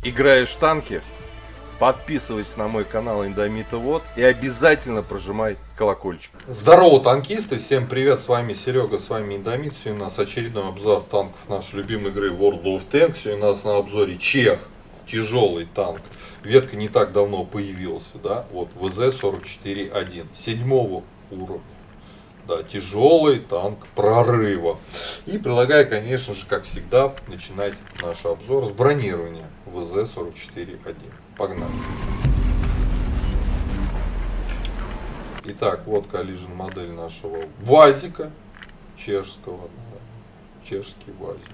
Играешь в танки? Подписывайся на мой канал Индомитовод и обязательно прожимай колокольчик. Здорово, танкисты! Всем привет, с вами Серега, с вами Индомит. Сегодня у нас очередной обзор танков нашей любимой игры World of Tanks. Сегодня у нас на обзоре Чех, тяжелый танк. Ветка не так давно появился, да, вот ВЗ-44-1, 7-го уровня. Да, тяжелый танк прорыва. И предлагаю, конечно же, как всегда, начинать наш обзор с бронирования ВЗ-44-1. Погнали. Итак, вот коллижен модель нашего ВАЗика чешского. Чешский ВАЗик.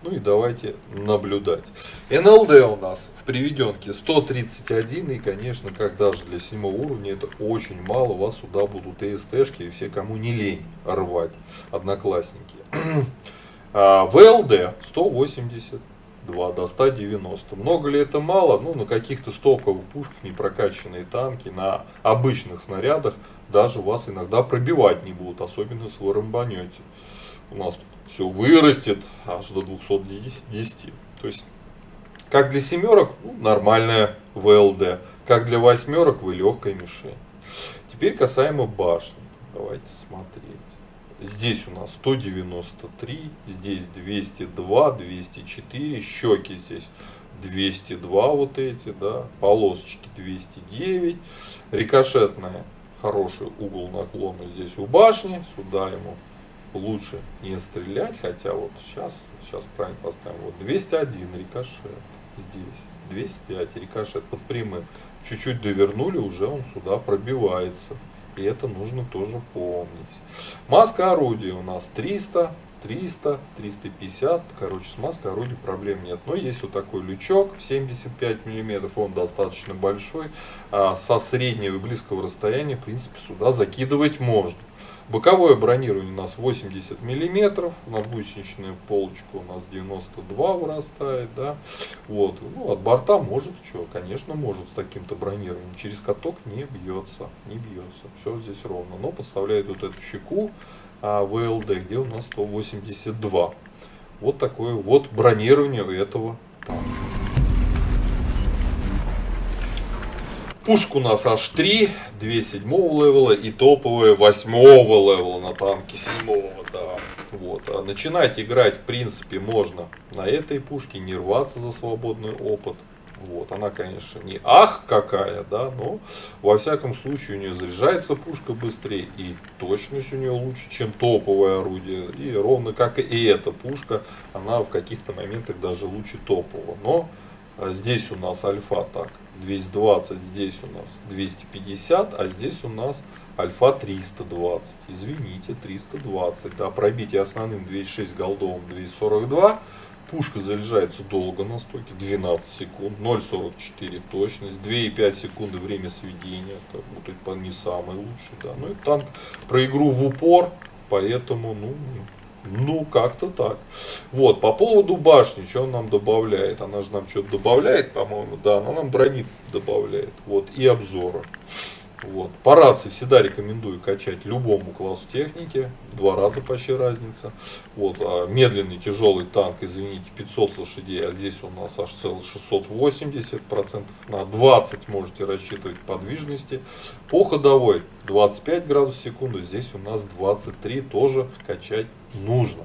Ну и давайте наблюдать. НЛД у нас в приведенке 131. И, конечно, как даже для 7 уровня, это очень мало. У вас сюда будут и СТшки, и все, кому не лень рвать. Одноклассники. ВЛД 182 до 190. Много ли это мало? Ну, на каких-то стоковых пушках непрокачанные танки, на обычных снарядах даже вас иногда пробивать не будут, особенно если вы рэмбанете. У нас тут все вырастет аж до 210. То есть, как для семерок, ну, нормальная ВЛД. Как для восьмерок, вы легкая мишень. Теперь касаемо башни. Давайте смотреть. Здесь у нас 193, здесь 202, 204, щеки здесь 202 вот эти, да, полосочки 209, рикошетная, хороший угол наклона здесь у башни, сюда ему лучше не стрелять, хотя вот сейчас правильно поставим, вот 201 рикошет здесь, 205 рикошет под прямым, чуть-чуть довернули, уже он сюда пробивается. И это нужно тоже помнить. Маска орудия у нас 300, 300, 350. Короче, с маской орудия проблем нет. Но есть вот такой лючок в 75 мм. Он достаточно большой. Со среднего и близкого расстояния, в принципе, сюда закидывать можно. Боковое бронирование у нас 80 мм. На гусеничную полочку у нас 92 вырастает. Да? Вот. Ну, от борта может, что, конечно, может с таким-то бронированием. Через каток не бьется. Не бьется. Все здесь ровно. Но подставляет вот эту щеку ВЛД, где у нас 182. Вот такое вот бронирование у этого танка. Пушка у нас аж 3, 2 7-го левела и топовые 8-го левела на танке 7-го, да. Вот. А начинать играть, в принципе, можно на этой пушке, не рваться за свободный опыт. Вот. Она, конечно, не ах какая, да, но во всяком случае у нее заряжается пушка быстрее и точность у нее лучше, чем топовое орудие. И ровно как и эта пушка, она в каких-то моментах даже лучше топового. Но здесь у нас альфа так 220, здесь у нас 250, а здесь у нас альфа 320. Извините, 320. Да, пробитие основным 206, голдовым 242. Пушка заряжается долго на стоке, 12 секунд, 0,44 точность, 2,5 секунды время сведения, как будто не самый лучший. Да. Но это танк про игру в упор, поэтому, ну как-то так. Вот, по поводу башни, что он нам добавляет? Она же нам что-то добавляет, по-моему, да, она нам брони добавляет. Вот, и обзора. Вот. По рации всегда рекомендую качать любому классу техники. 2 раза почти разница. Вот. Медленный тяжелый танк, извините, 500 лошадей, а здесь у нас аж целых 680, процентов на 20 можете рассчитывать подвижности. По ходовой 25 градусов в секунду, здесь у нас 23, тоже качать нужно.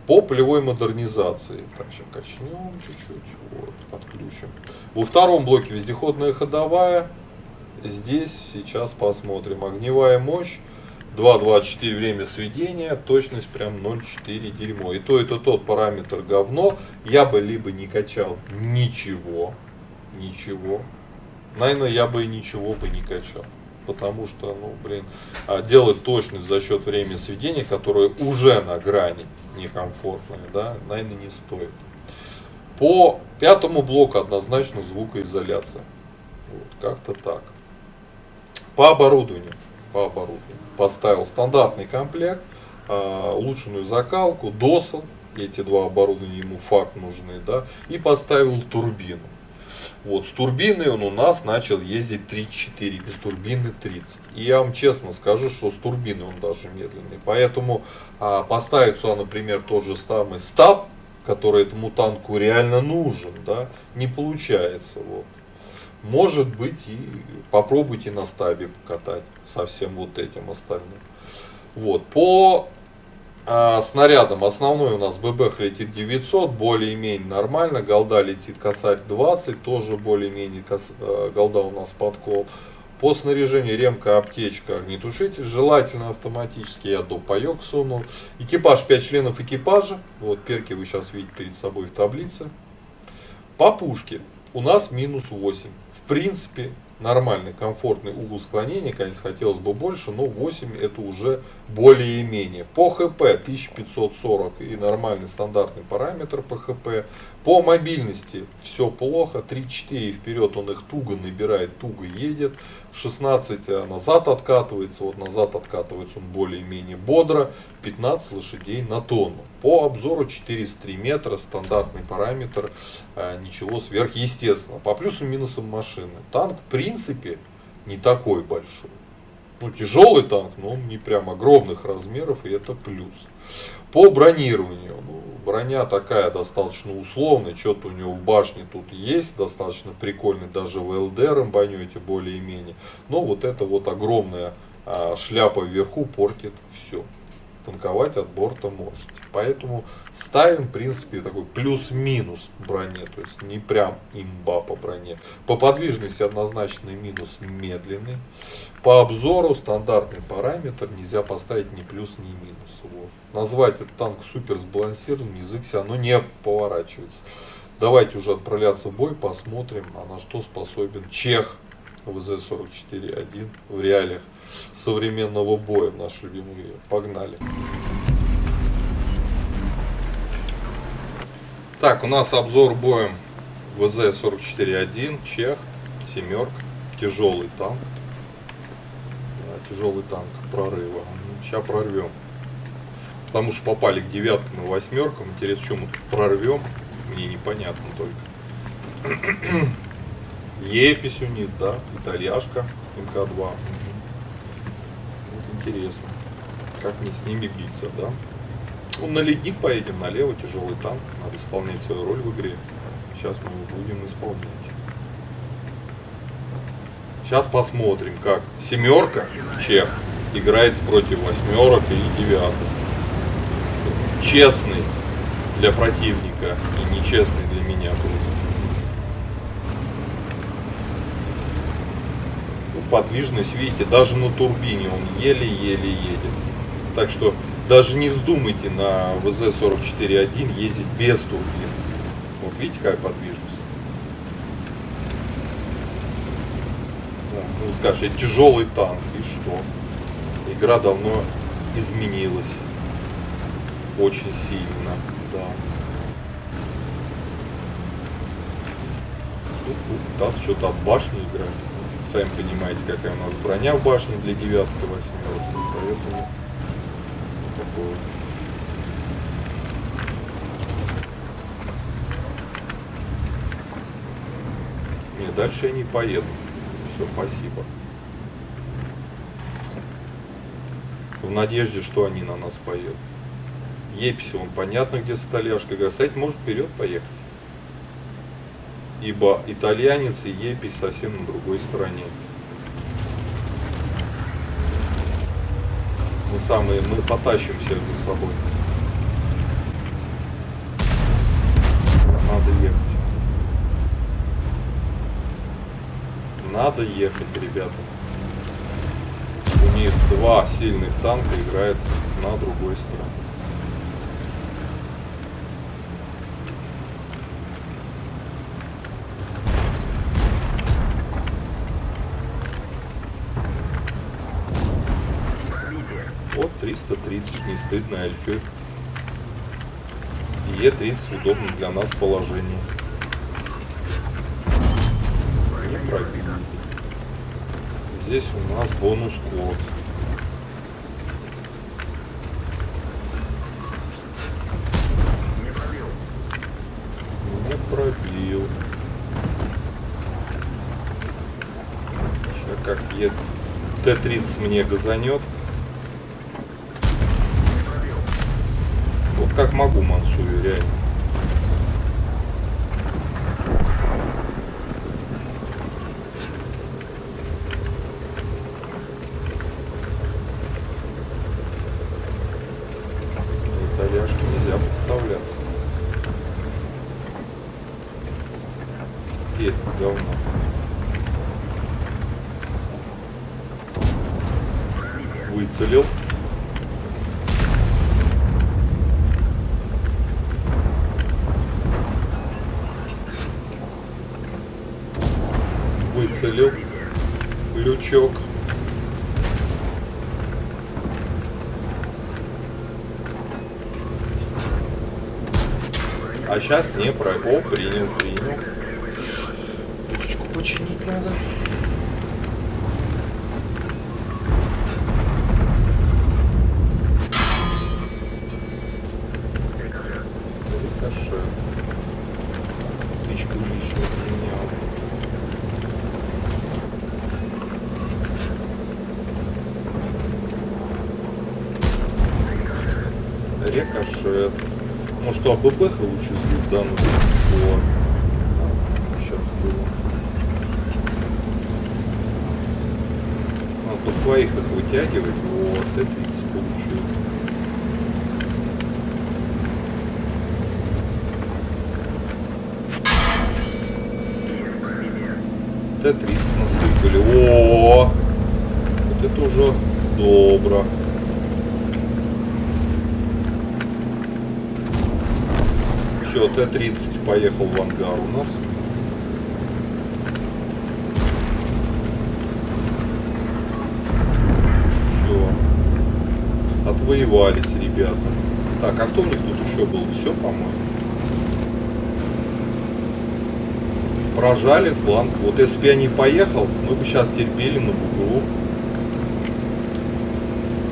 По полевой модернизации. Так, сейчас качнем чуть-чуть, вот, подключим. Во втором блоке вездеходная ходовая. Здесь сейчас посмотрим. Огневая мощь 2,24 время сведения, точность прям 0,4 дерьмо. И тот параметр говно. Я бы либо не качал ничего. Наверное, я бы и ничего бы не качал. Потому что, делать точность за счет времени сведения, которое уже на грани некомфортное, да, наверное, не стоит. По 5-му блоку однозначно звукоизоляция. Вот, как-то так. По оборудованию. Поставил стандартный комплект, улучшенную закалку, досал. Эти два оборудования ему факт нужны, да. И поставил турбину. Вот, с турбиной он у нас начал ездить 34, без турбины 30. И я вам честно скажу, что с турбиной он даже медленный. Поэтому поставить сюда, например, тот же самый стаб который этому танку реально нужен, да, не получается. Вот. Может быть, и попробуйте на стабе покатать со всем вот этим остальным. Вот. По снарядам основной у нас ББХ летит 900, более-менее нормально. Голда летит косарь 20, тоже более-менее голда у нас подкол. По снаряжению ремка, аптечка, огнетушитель, желательно автоматически, я допаек сунул. Экипаж, 5 членов экипажа, вот перки вы сейчас видите перед собой в таблице. По пушке у нас минус 8, в принципе нормальный, комфортный угол склонения, конечно, хотелось бы больше, но 8 это уже более-менее. По ХП 1540 и нормальный стандартный параметр по ХП. По мобильности все плохо, 3-4 и вперед он их туго набирает, туго едет, 16 назад откатывается, вот назад откатывается он более-менее бодро, 15 лошадей на тонну. По обзору 403 метра, стандартный параметр, ничего сверхъестественного. По плюсам и минусам машины. Танк в принципе не такой большой. Ну, тяжелый танк, но он не прям огромных размеров, и это плюс. По бронированию, ну, броня такая достаточно условная, что-то у него в башне тут есть, достаточно прикольный, даже в ЛД рамбанете более-менее. Но вот эта вот огромная шляпа вверху портит все. Танковать от борта можете. Поэтому ставим, в принципе, такой плюс-минус броне. То есть не прям имба по броне. По подвижности однозначно минус медленный. По обзору стандартный параметр. Нельзя поставить ни плюс, ни минус. Вот. Назвать этот танк супер сбалансированным, язык все равно не поворачивается. Давайте уже отправляться в бой. Посмотрим, на что способен чех ВЗ-44-1 в реалиях современного боя в нашей любимой игре. Погнали. Так, у нас обзор боем ВЗ-44-1, чех, семерка, тяжелый танк. Да, тяжелый танк прорыва. Сейчас прорвем. Потому что попали к девяткам и восьмеркам. Интересно, что мы тут прорвем, мне непонятно только. Епись у них, да, итальяшка, МК-2. Вот интересно, как мне с ними биться, да. Ну, на ледник поедем, налево, тяжелый танк, надо исполнять свою роль в игре. Сейчас мы его будем исполнять. Сейчас посмотрим, как семерка, чех, играет против восьмерок и девяток. Честный для противника и нечестный для меня будет. Подвижность, видите, даже на турбине он еле-еле едет. Так что даже не вздумайте на ВЗ-44-1 ездить без турбин. Вот видите, какая подвижность. Да, ну скажешь, это тяжелый танк, и что? Игра давно изменилась. Очень сильно, да. Тут пытаться что-то от башни играть. Сами понимаете, какая у нас броня в башне для девятки, восьмерки, поэтому такое. Не, дальше я не поеду. Все, спасибо. В надежде, что они на нас поедут. Епись, вон понятно, где столярка. Говорят, кстати, может вперед поехать. Ибо итальянец и епись совсем на другой стороне. Мы потащим всех за собой. Надо ехать. Надо ехать, ребята. У них два сильных танка играют на другой стороне. Вот 330, не стыдно, Альфе. И Е30 удобно для нас положение. Не пробили. Здесь у нас бонус код. Не пробил. Сейчас как Т-30 мне газанет. Вот как могу мансую, реально. Выцелил. Выцелил. Лючок. А сейчас не про... О, принял. Пушечку починить надо. Рикошет. Птичку лишнюю применял. Рикошет. Может, что АББ лучше звездануть? Вот. Сейчас было. Надо под своих их вытягивать. Вот, Т-30 получил. Т-30 насыпали. О, вот это уже добро. Все, Т-30 поехал в ангар у нас. Все. Отвоевались, ребята. Так, а кто у них тут еще был? Все, по-моему. Прожали фланг. Вот если бы я не поехал, мы бы сейчас терпели на бугру.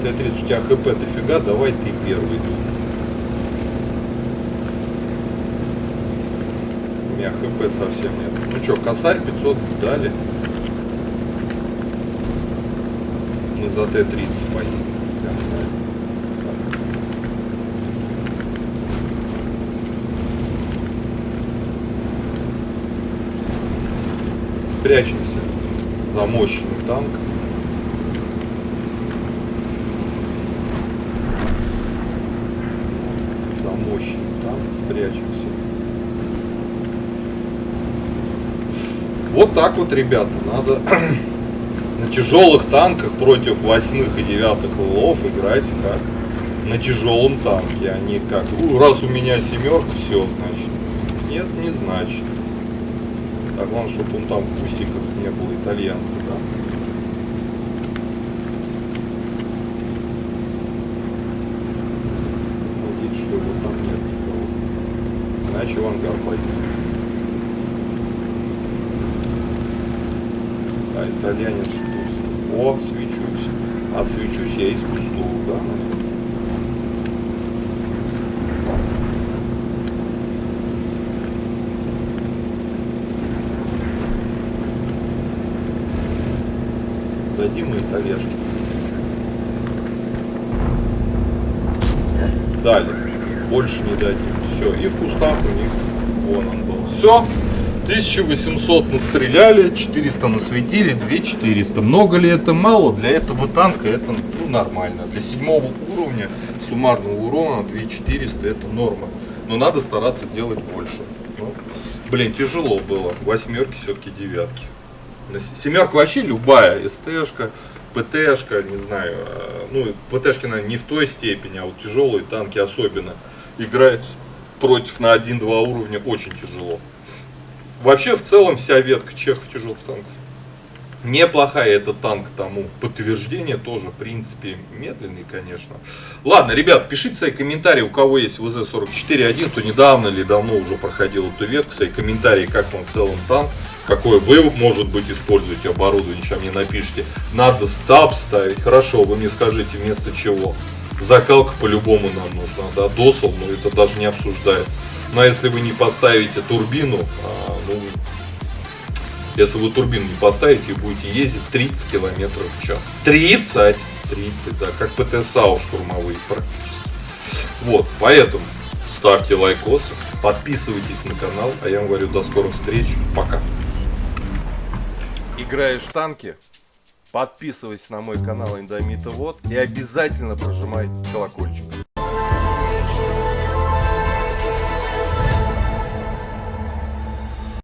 Т-30, у тебя ХП дофига, давай ты первый тут. У меня ХП совсем нет. Ну что, косарь 500 дали. Мы за Т-30 поедем. Спрячемся за мощный танк. За мощный танк спрячемся. Вот так вот, ребята, надо на тяжелых танках против 8-х и 9-х левелов играть как на тяжелом танке, а не как, раз у меня семерка, все, значит. Нет, не значит. Так, главное, чтобы он там в кустиках не было, итальянцы, да? Видите, что его там нет никого. Иначе в ангар пойдет. А, итальянец тут. О, свечусь. А свечусь я из кустов, да? Дадим мы итальяшки. Дали. Больше не дадим. Все. И в кустах у них вон он был. Все. 1800 настреляли, 400 насветили, 2400. Много ли это? Мало. Для этого танка это нормально. Для 7-го уровня суммарного урона 2400 это норма. Но надо стараться делать больше. Ну, блин, тяжело было. Восьмерки все-таки девятки. Семерка вообще любая, СТшка, ПТшка, не знаю, ну ПТшки, наверное, не в той степени, а вот тяжелые танки особенно играть против на 1-2 уровня очень тяжело. Вообще в целом вся ветка чехов тяжелых танков неплохая, это танк тому подтверждение тоже, в принципе, медленный, конечно. Ладно, ребят, пишите свои комментарии, у кого есть ВЗ-44-1, то недавно или давно уже проходил эту ветку, свои комментарии, как вам в целом танк, какое вы, может быть, используете оборудование, сейчас мне напишите, надо стаб ставить, хорошо, вы мне скажите вместо чего. Закалка по-любому нам нужна, да, досол, но это даже не обсуждается. Но если вы не поставите турбину, если вы турбину не поставите, будете ездить 30 км в час. 30, да, как ПТ-САУ штурмовые практически. Вот, поэтому ставьте лайкосы, подписывайтесь на канал, а я вам говорю до скорых встреч, пока. Играешь в танки? Подписывайся на мой канал Индомита Вот и обязательно прожимай колокольчик.